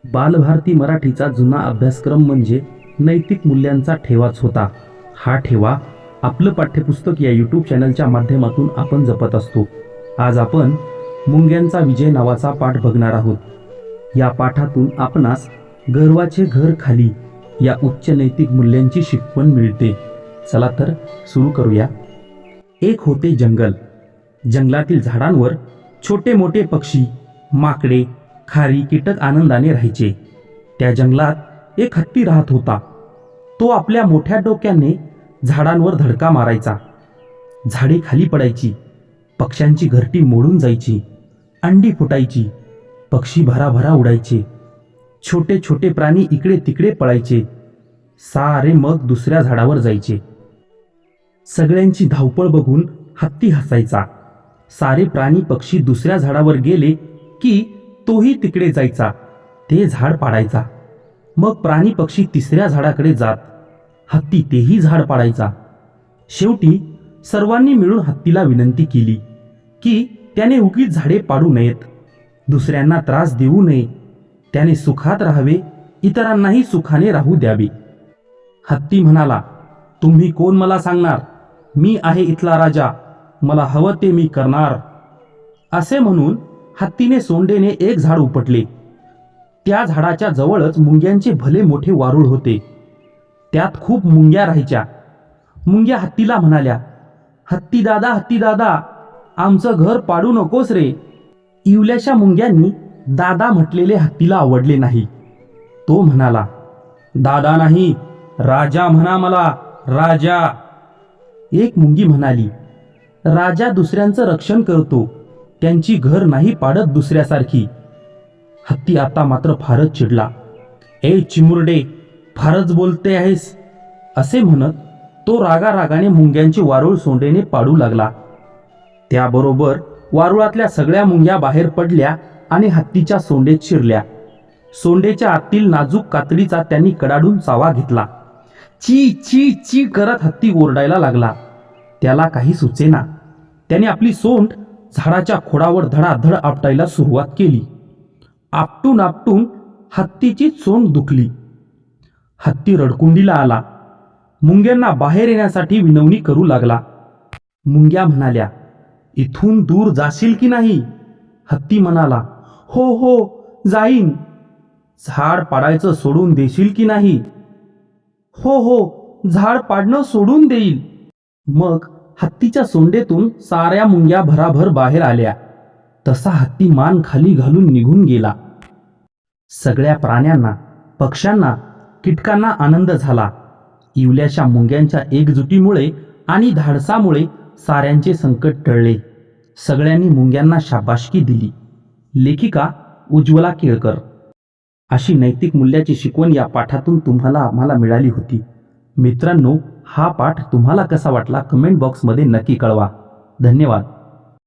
बालभारती मराठीचा जुना अभ्यासक्रम म्हणजे नैतिक मूल्यांचा ठेवाच होता. हा ठेवा आपलं पाठ्यपुस्तक या यूट्यूब चॅनलच्या माध्यमातून आपण जपत असतो. आज आपण मुंग्यांचा विजय नावाचा पाठ बघणार आहोत. या पाठातून आपणास गर्वाचे घर खाली या उच्च नैतिक मूल्यांची शिकवण मिळते. चला तर सुरू करूया. एक होते जंगल. जंगलातील झाडांवर छोटे मोठे पक्षी, माकडे, खारी, कीटक आनंदाने राहायचे. त्या जंगलात एक हत्ती राहत होता. तो आपल्या मोठ्या डोक्याने झाडांवर धडका मारायचा. झाडे खाली पडायची, पक्ष्यांची घरटी मोडून जायची, अंडी फुटायची, पक्षी भराभरा उडायचे, छोटे छोटे प्राणी इकडे तिकडे पळायचे. सारे मग दुसऱ्या झाडावर जायचे. सगळ्यांची धावपळ बघून हत्ती हसायचा. सारे प्राणी पक्षी दुसऱ्या झाडावर गेले की तोही तिकडे जायचा, ते झाड पाडायचा. मग प्राणी पक्षी तिसऱ्या झाडाकडे जात, हत्ती तेही झाड पाडायचा. शेवटी सर्वांनी मिळून हत्तीला विनंती केली की त्याने उगीच झाडे पाडू नयेत, दुसऱ्यांना त्रास देऊ नये, त्याने सुखात राहावे, इतरांनाही सुखाने राहू द्यावे. हत्ती म्हणाला, तुम्ही कोण मला सांगणार? मी आहे इथला राजा, मला हवं ते मी करणार. असे म्हणून हत्तीने सोंडेने एक झाड उपटले. त्या झाडाच्या जवळच मुंग्यांचे भले मोठे वारूळ होते. त्यात खूप मुंग्या राहायच्या. मुंग्या हत्तीला म्हणाल्या, हत्ती दादा, आमचं घर पाडू नकोस रे. इवल्याशा मुंग्यांनी दादा म्हटलेले हत्तीला आवडले नाही. तो म्हणाला, दादा नाही, राजा म्हणा मला, राजा. एक मुंगी म्हणाली, राजा दुसऱ्यांचं रक्षण करतो, त्यांची घर नाही पाडत दुसऱ्यासारखी. हत्ती आता मात्र फारच चिडला. ए चिमुरडे, फारच बोलते आहेस, असे म्हणत तो रागारागाने मुंग्यांची वारूळ सोंडेने पाडू लागला. त्याबरोबर वारुळातल्या सगळ्या मुंग्या बाहेर पडल्या आणि हत्तीच्या सोंडेत शिरल्या. सोंडेच्या आतील नाजूक कातडीचा त्यांनी कडाडून चावा घेतला. ची ची ची करत हत्ती ओरडायला लागला. त्याला काही सुचेना. त्याने आपली सोंड झाडाच्या खोडावर धडाधड आपटायला सुरुवात केली. आपटून आपटून हत्तीची सोंड दुखली. हत्ती रडकुंडीला आला. मुंग्यांना बाहेर येण्यासाठी विनवणी करू लागला. मुंग्या म्हणाल्या, इथून दूर जाशील की नाही? हत्ती म्हणाला, हो हो जाईन. झाड पाडायचं सोडून देशील की नाही? हो हो, झाड पाडणं सोडून देईल. मग हत्तीच्या सोंडेतून साऱ्या मुंग्या भराभर बाहेर आल्या. तसा हत्ती मान खाली घालून निघून गेला. सगळ्या प्राण्यांना, पक्ष्यांना, कीटकांना आनंद झाला. इवल्याशा मुंग्यांच्या एकजुटीमुळे आणि धाडसामुळे साऱ्यांचे संकट टळले. सगळ्यांनी मुंग्यांना शाबासकी दिली. लेखिका उज्ज्वला केळकर. अशी नैतिक मूल्याची शिकवण या पाठातून तुम्हाला आम्हाला मिळाली होती. मित्रांनो, हा पाठ तुम्हाला कसा वाटला कमेंट बॉक्समध्ये नक्की कळवा. धन्यवाद.